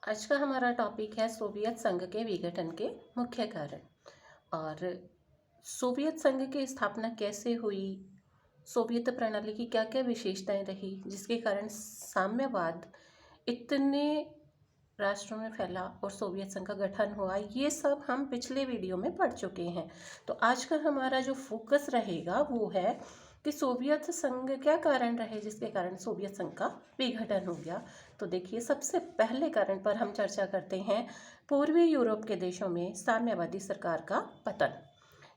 आज का हमारा टॉपिक है सोवियत संघ के विघटन के मुख्य कारण। और सोवियत संघ की स्थापना कैसे हुई, सोवियत प्रणाली की क्या क्या विशेषताएं रही जिसके कारण साम्यवाद इतने राष्ट्रों में फैला और सोवियत संघ का गठन हुआ, ये सब हम पिछले वीडियो में पढ़ चुके हैं। तो आज का हमारा जो फोकस रहेगा वो है कि सोवियत संघ क्या कारण रहे जिसके कारण सोवियत संघ का विघटन हो गया। तो देखिए, सबसे पहले कारण पर हम चर्चा करते हैं पूर्वी यूरोप के देशों में साम्यवादी सरकार का पतन।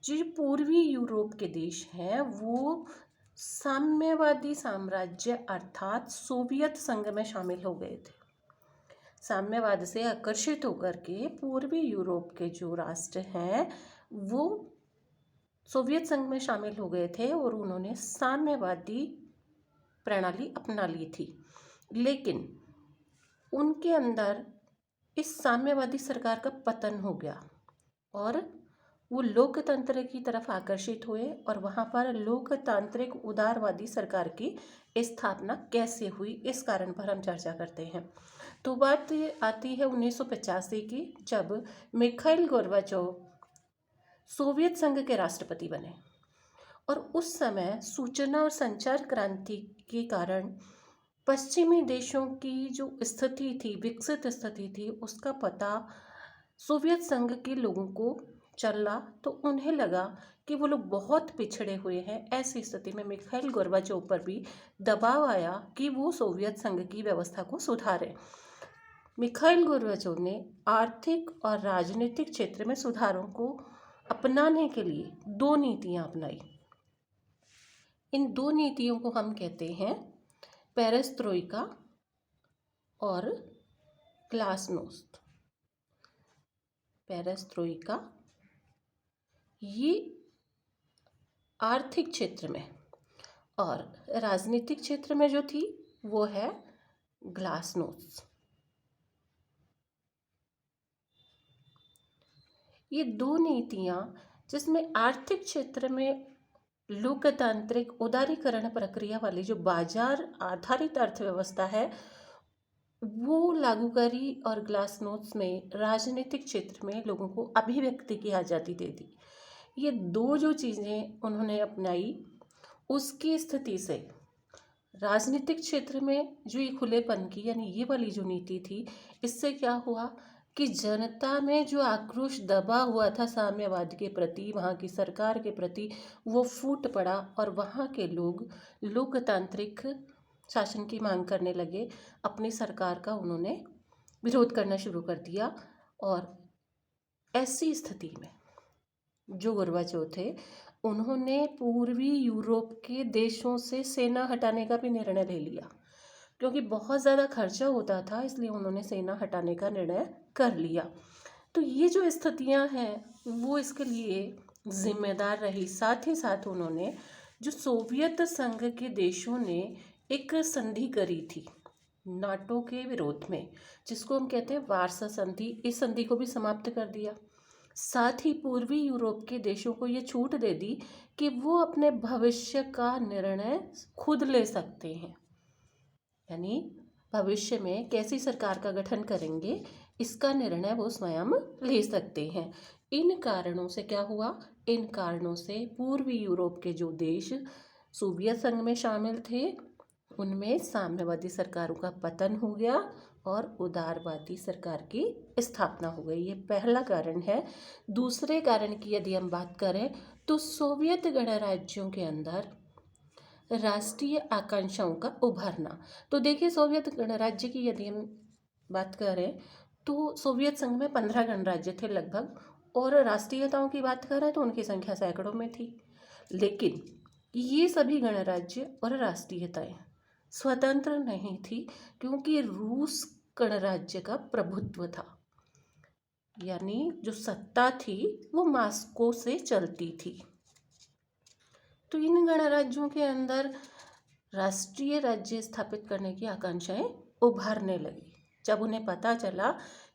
जो पूर्वी यूरोप के देश हैं वो साम्यवादी साम्राज्य अर्थात सोवियत संघ में शामिल हो गए थे। साम्यवाद से आकर्षित होकर के पूर्वी यूरोप के जो राष्ट्र हैं वो सोवियत संघ में शामिल हो गए थे और उन्होंने साम्यवादी प्रणाली अपना ली थी। लेकिन उनके अंदर इस साम्यवादी सरकार का पतन हो गया और वो लोकतंत्र की तरफ आकर्षित हुए और वहाँ पर लोकतांत्रिक उदारवादी सरकार की स्थापना कैसे हुई, इस कारण पर हम चर्चा करते हैं। तो बात ये आती है 1985 की, जब मिखाइल गोर्बाचोव सोवियत संघ के राष्ट्रपति बने। और उस समय सूचना और संचार क्रांति के कारण पश्चिमी देशों की जो स्थिति थी, विकसित स्थिति थी, उसका पता सोवियत संघ के लोगों को चला। तो उन्हें लगा कि वो लोग बहुत पिछड़े हुए हैं। ऐसी स्थिति में मिखाइल गोर्बाचोव पर भी दबाव आया कि वो सोवियत संघ की व्यवस्था को सुधारें। मिखाइल गोर्बाचोव ने आर्थिक और राजनीतिक क्षेत्र में सुधारों को अपनाने के लिए दो नीतियां अपनाई। इन दो नीतियों को हम कहते हैं पेरेस्ट्रोइका और ग्लासनोस्त। पेरेस्ट्रोइका ये आर्थिक क्षेत्र में और राजनीतिक क्षेत्र में जो थी वो है ग्लासनोस्त। ये दो नीतियां जिसमें आर्थिक क्षेत्र में लोकतांत्रिक उदारीकरण प्रक्रिया वाली जो बाजार आधारित अर्थव्यवस्था है वो लागू करी और ग्लासनोस्त में राजनीतिक क्षेत्र में लोगों को अभिव्यक्ति की आज़ादी दे दी। ये दो जो चीज़ें उन्होंने अपनाई, उसकी स्थिति से राजनीतिक क्षेत्र में जो ये खुलेपन की यानी ये वाली जो नीति थी, इससे क्या हुआ कि जनता में जो आक्रोश दबा हुआ था साम्यवाद के प्रति, वहाँ की सरकार के प्रति, वो फूट पड़ा और वहाँ के लोग लोकतांत्रिक शासन की मांग करने लगे। अपनी सरकार का उन्होंने विरोध करना शुरू कर दिया। और ऐसी स्थिति में जो गोर्बाचोव थे उन्होंने पूर्वी यूरोप के देशों से सेना हटाने का भी निर्णय ले लिया, क्योंकि बहुत ज़्यादा खर्चा होता था, इसलिए उन्होंने सेना हटाने का निर्णय कर लिया। तो ये जो स्थितियां हैं वो इसके लिए जिम्मेदार रही। साथ ही साथ उन्होंने जो सोवियत संघ के देशों ने एक संधि करी थी नाटो के विरोध में, जिसको हम कहते हैं वार्सा संधि, इस संधि को भी समाप्त कर दिया। साथ ही पूर्वी यूरोप के देशों को ये छूट दे दी कि वो अपने भविष्य का निर्णय खुद ले सकते हैं, यानी भविष्य में कैसी सरकार का गठन करेंगे इसका निर्णय वो स्वयं ले सकते हैं। इन कारणों से क्या हुआ, इन कारणों से पूर्वी यूरोप के जो देश सोवियत संघ में शामिल थे उनमें साम्यवादी सरकारों का पतन हो गया और उदारवादी सरकार की स्थापना हो गई। ये पहला कारण है। दूसरे कारण की यदि हम बात करें तो सोवियत गणराज्यों के अंदर राष्ट्रीय आकांक्षाओं का उभरना। तो देखिए, सोवियत गणराज्य की यदि हम बात करें तो सोवियत संघ में 15 गणराज्य थे लगभग, और राष्ट्रीयताओं की बात करें तो उनकी संख्या सैकड़ों में थी। लेकिन ये सभी गणराज्य और राष्ट्रीयताएं स्वतंत्र नहीं थी, क्योंकि रूस गणराज्य का प्रभुत्व था, यानी जो सत्ता थी वो मॉस्को से चलती थी। तो इन गणराज्यों के अंदर राष्ट्रीय राज्य स्थापित करने की आकांक्षाएं उभरने लगी। जब उन्हें पता चला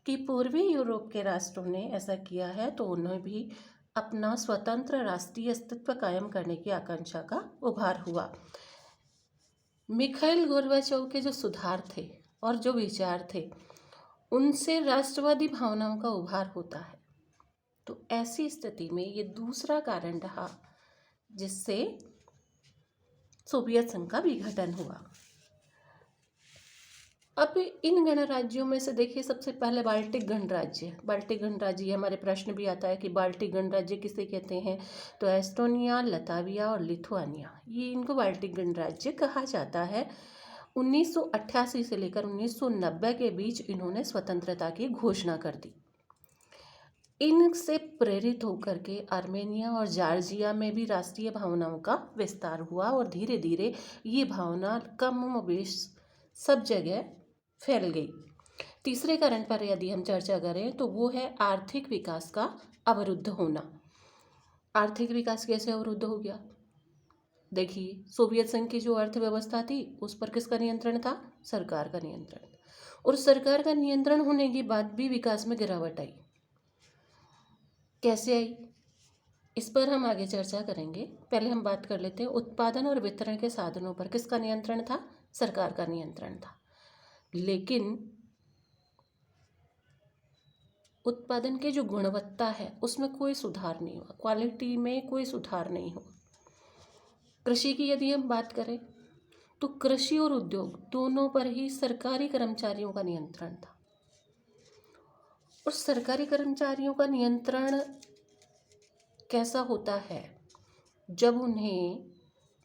कि पूर्वी यूरोप के राष्ट्रों ने ऐसा किया है तो उन्हें भी अपना स्वतंत्र राष्ट्रीय अस्तित्व कायम करने की आकांक्षा का उभार हुआ। मिखाइल गोर्बाचोव के जो सुधार थे और जो विचार थे उनसे राष्ट्रवादी भावनाओं का उभार होता है। तो ऐसी स्थिति में ये दूसरा कारण रहा जिससे सोवियत संघ का विघटन हुआ। अब इन गणराज्यों में से देखिए, सबसे पहले बाल्टिक गणराज्य। बाल्टिक गणराज्य, हमारे प्रश्न भी आता है कि बाल्टिक गणराज्य किसे कहते हैं, तो एस्टोनिया, लताविया और लिथुआनिया, ये इनको बाल्टिक गणराज्य कहा जाता है। 1988 से लेकर 1990 के बीच इन्होंने स्वतंत्रता की घोषणा कर दी। इनसे प्रेरित होकर के आर्मेनिया और जॉर्जिया में भी राष्ट्रीय भावनाओं का विस्तार हुआ और धीरे धीरे ये भावना कमोबेश सब जगह फैल गई। तीसरे कारण पर यदि हम चर्चा करें तो वो है आर्थिक विकास का अवरुद्ध होना। आर्थिक विकास कैसे अवरुद्ध हो गया? देखिए, सोवियत संघ की जो अर्थव्यवस्था थी उस पर किसका नियंत्रण था? सरकार का नियंत्रण। और सरकार का नियंत्रण होने के बाद भी विकास में गिरावट आई। कैसे आई, इस पर हम आगे चर्चा करेंगे। पहले हम बात कर लेते हैं उत्पादन और वितरण के साधनों पर किसका नियंत्रण था? सरकार का नियंत्रण था। लेकिन उत्पादन की जो गुणवत्ता है उसमें कोई सुधार नहीं हुआ, क्वालिटी में कोई सुधार नहीं हुआ। कृषि की यदि हम बात करें तो कृषि और उद्योग दोनों पर ही सरकारी कर्मचारियों का नियंत्रण था। और सरकारी कर्मचारियों का नियंत्रण कैसा होता है? जब उन्हें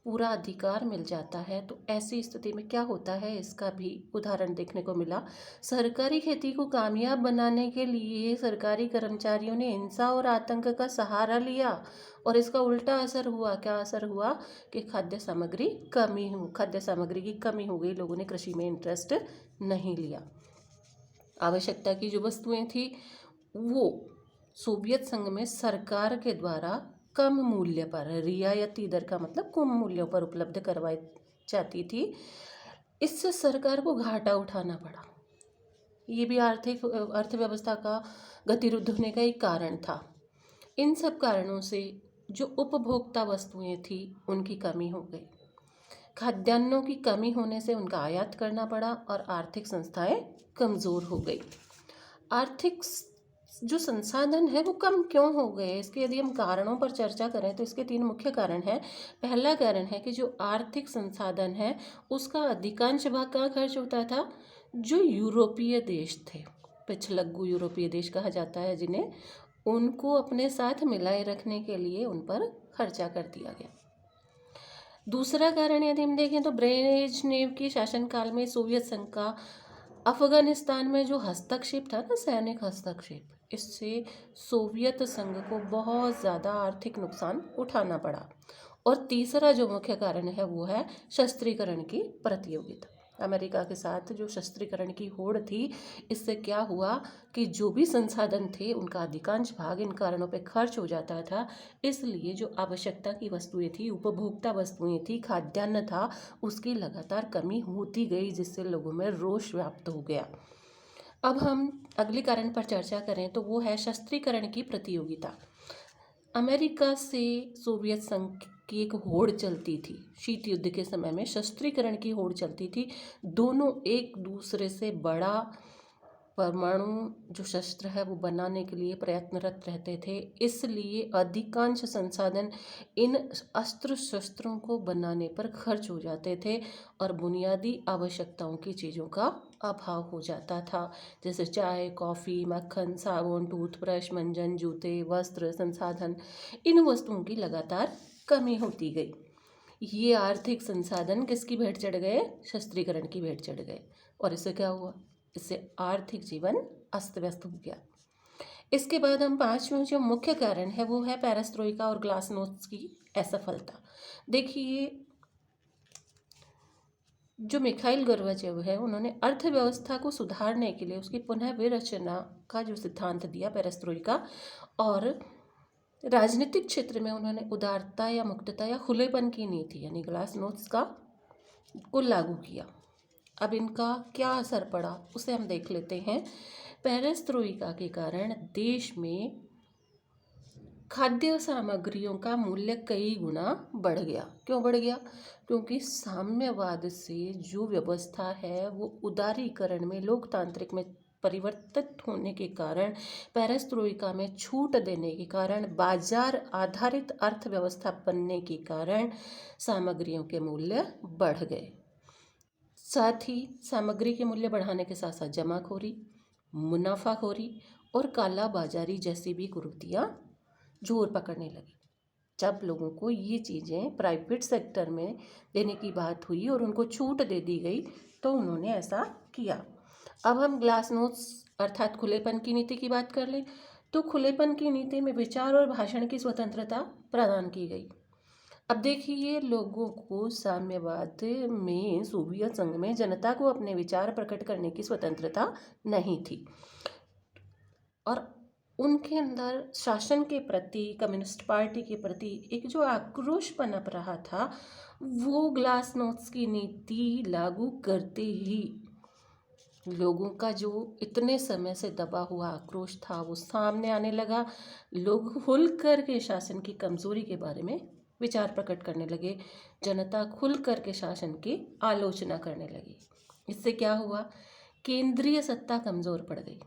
पूरा अधिकार मिल जाता है तो ऐसी स्थिति में क्या होता है, इसका भी उदाहरण देखने को मिला। सरकारी खेती को कामयाब बनाने के लिए सरकारी कर्मचारियों ने हिंसा और आतंक का सहारा लिया और इसका उल्टा असर हुआ। क्या असर हुआ कि खाद्य सामग्री की कमी हो गई। लोगों ने कृषि में इंटरेस्ट नहीं लिया। आवश्यकता की जो वस्तुएं थी वो सोवियत संघ में सरकार के द्वारा कम मूल्य पर, रियायती दर का मतलब कम मूल्यों पर उपलब्ध करवाई जाती थी। इससे सरकार को घाटा उठाना पड़ा। ये भी अर्थव्यवस्था का गतिरुद्ध होने का एक कारण था। इन सब कारणों से जो उपभोक्ता वस्तुएं थी उनकी कमी हो गई। खाद्यान्नों की कमी होने से उनका आयात करना पड़ा और आर्थिक संस्थाएं कमज़ोर हो गई। आर्थिक जो संसाधन है वो कम क्यों हो गए, इसके यदि हम कारणों पर चर्चा करें तो इसके 3 मुख्य कारण हैं। पहला कारण है कि जो आर्थिक संसाधन है उसका अधिकांश भाग कहाँ खर्च होता था? जो यूरोपीय देश थे, पिछलग्गू यूरोपीय देश कहा जाता है जिन्हें, उनको अपने साथ मिलाए रखने के लिए उन पर खर्चा कर दिया गया। दूसरा कारण यदि हम देखें तो ब्रेजनेव के शासनकाल में सोवियत संघ का अफगानिस्तान में जो हस्तक्षेप था ना, सैनिक हस्तक्षेप, इससे सोवियत संघ को बहुत ज़्यादा आर्थिक नुकसान उठाना पड़ा। और तीसरा जो मुख्य कारण है वो है शस्त्रीकरण की प्रतियोगिता। अमेरिका के साथ जो शस्त्रीकरण की होड़ थी, इससे क्या हुआ कि जो भी संसाधन थे उनका अधिकांश भाग इन कारणों पे खर्च हो जाता था। इसलिए जो आवश्यकता की वस्तुएं थी, उपभोक्ता वस्तुएं थी, खाद्यान्न था, उसकी लगातार कमी होती गई जिससे लोगों में रोष व्याप्त हो गया। अब हम अगले कारण पर चर्चा करें तो वो है शस्त्रीकरण की प्रतियोगिता। अमेरिका से सोवियत संघ की एक होड़ चलती थी। शीत युद्ध के समय में शस्त्रीकरण की होड़ चलती थी। दोनों एक दूसरे से बड़ा परमाणु जो शस्त्र है वो बनाने के लिए प्रयत्नरत रहते थे। इसलिए अधिकांश संसाधन इन अस्त्र शस्त्रों को बनाने पर खर्च हो जाते थे और बुनियादी आवश्यकताओं की चीज़ों का अभाव हो जाता था, जैसे चाय, कॉफ़ी, मक्खन, साबुन, टूथब्रश, मंजन, जूते, वस्त्र, संसाधन। इन वस्तुओं की लगातार कमी होती गई। ये आर्थिक संसाधन किसकी भेंट चढ़ गए? शस्त्रीकरण की भेंट चढ़ गए। और इससे क्या हुआ? इससे आर्थिक जीवन अस्त व्यस्त हो गया। इसके बाद हम 5वें जो मुख्य कारण है वो है पेरेस्ट्रोइका और ग्लासनोस्ट की असफलता। देखिए, जो मिखाइल गोर्बाचेव है उन्होंने अर्थव्यवस्था को सुधारने के लिए उसकी पुनः विरचना का जो सिद्धांत दिया, पेरेस्ट्रोइका, और राजनीतिक क्षेत्र में उन्होंने उदारता या मुक्तता या खुलेपन की नीति यानी ग्लासनोस्ट का को लागू किया। अब इनका क्या असर पड़ा उसे हम देख लेते हैं। पेरेस्ट्रोइका के कारण देश में खाद्य सामग्रियों का मूल्य कई गुना बढ़ गया। क्यों बढ़ गया? क्योंकि साम्यवाद से जो व्यवस्था है वो उदारीकरण में, लोकतांत्रिक में परिवर्तित होने के कारण, पेरेस्त्रोइका में छूट देने के कारण, बाजार आधारित अर्थव्यवस्था बनने के कारण सामग्रियों के मूल्य बढ़ गए। साथ ही सामग्री के मूल्य बढ़ाने के साथ साथ जमाखोरी, मुनाफाखोरी और काला बाजारी जैसी भी कुरीतियाँ जोर पकड़ने लगी। जब लोगों को ये चीज़ें प्राइवेट सेक्टर में देने की बात हुई और उनको छूट दे दी गई तो उन्होंने ऐसा किया। अब हम ग्लासनोस्ट अर्थात खुलेपन की नीति की बात कर लें तो खुलेपन की नीति में विचार और भाषण की स्वतंत्रता प्रदान की गई। अब देखिए, लोगों को साम्यवाद में, सोवियत संघ में जनता को अपने विचार प्रकट करने की स्वतंत्रता नहीं थी और उनके अंदर शासन के प्रति, कम्युनिस्ट पार्टी के प्रति एक जो आक्रोश पनप रहा था, वो ग्लासनोस्ट की नीति लागू करते ही लोगों का जो इतने समय से दबा हुआ आक्रोश था वो सामने आने लगा। लोग खुल कर के शासन की कमजोरी के बारे में विचार प्रकट करने लगे। जनता खुल कर के शासन की आलोचना करने लगी। इससे क्या हुआ? केंद्रीय सत्ता कमज़ोर पड़ गई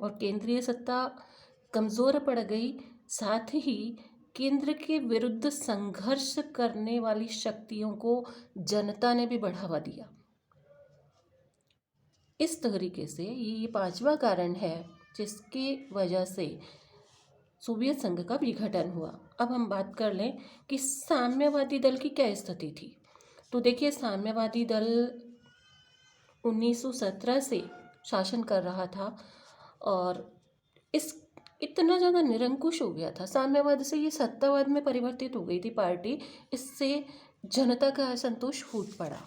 और केंद्रीय सत्ता कमज़ोर पड़ गई, साथ ही केंद्र के विरुद्ध संघर्ष करने वाली शक्तियों को जनता ने भी बढ़ावा दिया। इस तरीके से ये पांचवा कारण है जिसकी वजह से सोवियत संघ का विघटन हुआ। अब हम बात कर लें कि साम्यवादी दल की क्या स्थिति थी। तो देखिए, साम्यवादी दल 1917 से शासन कर रहा था और इस इतना ज़्यादा निरंकुश हो गया था। साम्यवाद से ये सत्तावाद में परिवर्तित हो गई थी पार्टी। इससे जनता का असंतोष फूट पड़ा।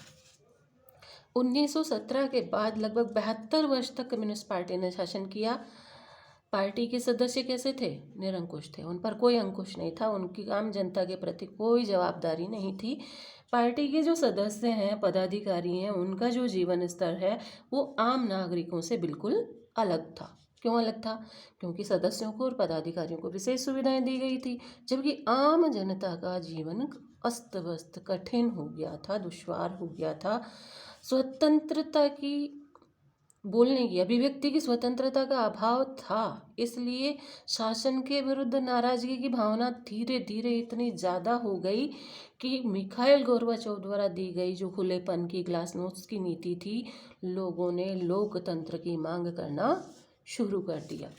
1917 के बाद लगभग 72 वर्ष तक कम्युनिस्ट पार्टी ने शासन किया। पार्टी के सदस्य कैसे थे? निरंकुश थे। उन पर कोई अंकुश नहीं था। उनकी आम जनता के प्रति कोई जवाबदारी नहीं थी। पार्टी के जो सदस्य हैं, पदाधिकारी हैं, उनका जो जीवन स्तर है वो आम नागरिकों से बिल्कुल अलग था। क्यों अलग था? क्योंकि सदस्यों को और पदाधिकारियों को विशेष सुविधाएं दी गई थी, जबकि आम जनता का जीवन अस्त व्यस्त, कठिन हो गया था, दुश्वार हो गया था। स्वतंत्रता की, बोलने की, अभिव्यक्ति की स्वतंत्रता का अभाव था। इसलिए शासन के विरुद्ध नाराजगी की भावना धीरे धीरे इतनी ज़्यादा हो गई कि मिखाइल गोर्बाचोव द्वारा दी गई जो खुलेपन की, ग्लासनोस्ट की नीति थी, लोगों ने लोकतंत्र की मांग करना शुरू कर दिया।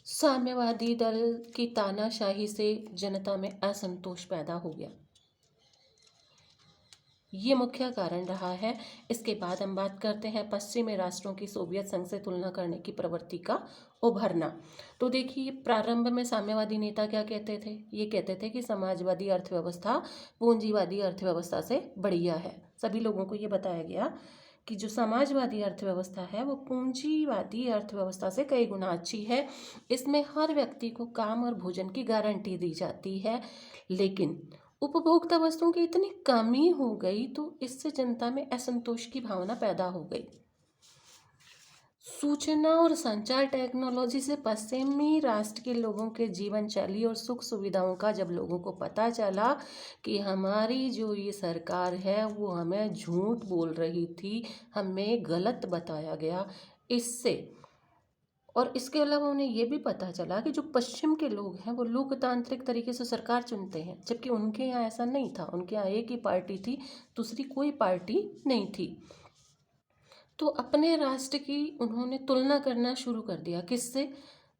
साम्यवादी दल की तानाशाही से जनता में असंतोष पैदा हो गया। ये मुख्य कारण रहा है। इसके बाद हम बात करते हैं पश्चिमी राष्ट्रों की सोवियत संघ से तुलना करने की प्रवृत्ति का उभरना। तो देखिए, प्रारंभ में साम्यवादी नेता क्या कहते थे? ये कहते थे कि समाजवादी अर्थव्यवस्था पूंजीवादी अर्थव्यवस्था से बढ़िया है। सभी लोगों को ये बताया गया कि जो समाजवादी अर्थव्यवस्था है वो पूंजीवादी अर्थव्यवस्था से कई गुना अच्छी है। इसमें हर व्यक्ति को काम और भोजन की गारंटी दी जाती है, लेकिन उपभोक्ता वस्तुओं की इतनी कमी हो गई तो इससे जनता में असंतोष की भावना पैदा हो गई। सूचना और संचार टेक्नोलॉजी से पश्चिमी राष्ट्र के लोगों के जीवन शैली और सुख सुविधाओं का जब लोगों को पता चला कि हमारी जो ये सरकार है वो हमें झूठ बोल रही थी, हमें गलत बताया गया, इससे और इसके अलावा उन्हें ये भी पता चला कि जो पश्चिम के लोग हैं वो लोकतांत्रिक तरीके से सरकार चुनते हैं, जबकि उनके यहाँ ऐसा नहीं था। उनके यहाँ एक ही पार्टी थी, दूसरी कोई पार्टी नहीं थी। तो अपने राष्ट्र की उन्होंने तुलना करना शुरू कर दिया। किससे?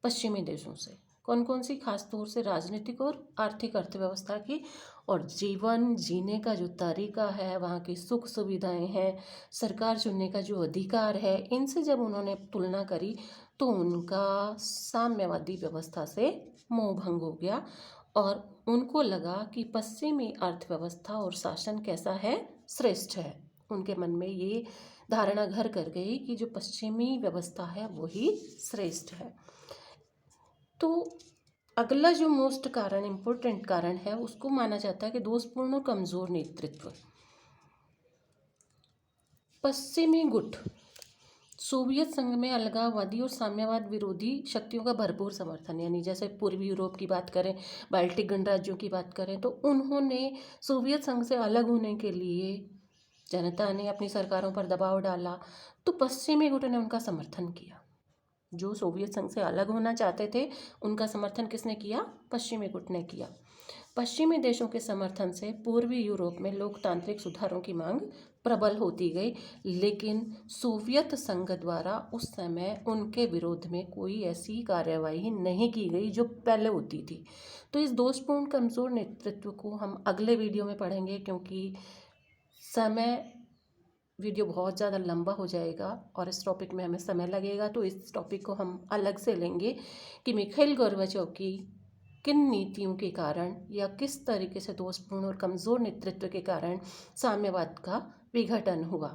पश्चिमी देशों से। कौन कौन सी? खास तौर से राजनीतिक और आर्थिक अर्थव्यवस्था की, और जीवन जीने का जो तरीका है, वहाँ की सुख सुविधाएं हैं, सरकार चुनने का जो अधिकार है, इनसे जब उन्होंने तुलना करी तो उनका साम्यवादी व्यवस्था से मोह भंग हो गया और उनको लगा कि पश्चिमी अर्थव्यवस्था और शासन कैसा है? श्रेष्ठ है। उनके मन में ये धारणा घर कर गई कि जो पश्चिमी व्यवस्था है वही श्रेष्ठ है। तो अगला जो मोस्ट कारण, इम्पोर्टेंट कारण है, उसको माना जाता है कि दोषपूर्ण और कमजोर नेतृत्व। पश्चिमी गुट सोवियत संघ में अलगाववादी और साम्यवाद विरोधी शक्तियों का भरपूर समर्थन, यानी जैसे पूर्वी यूरोप की बात करें, बाल्टिक गणराज्यों की बात करें, तो उन्होंने सोवियत संघ से अलग होने के लिए जनता ने अपनी सरकारों पर दबाव डाला, तो पश्चिमी गुट ने उनका समर्थन किया। जो सोवियत संघ से अलग होना चाहते थे, उनका समर्थन किसने किया? पश्चिमी गुट ने किया। पश्चिमी देशों के समर्थन से पूर्वी यूरोप में लोकतांत्रिक सुधारों की मांग प्रबल होती गई, लेकिन सोवियत संघ द्वारा उस समय उनके विरोध में कोई ऐसी कार्यवाही नहीं की गई जो पहले होती थी। तो इस दोषपूर्ण कमज़ोर नेतृत्व को हम अगले वीडियो में पढ़ेंगे, क्योंकि समय वीडियो बहुत ज़्यादा लंबा हो जाएगा और इस टॉपिक में हमें समय लगेगा। तो इस टॉपिक को हम अलग से लेंगे कि मिखाइल गोर्बाचोव की किन नीतियों के कारण या किस तरीके से दोषपूर्ण और कमज़ोर नेतृत्व के कारण साम्यवाद का विघटन हुआ।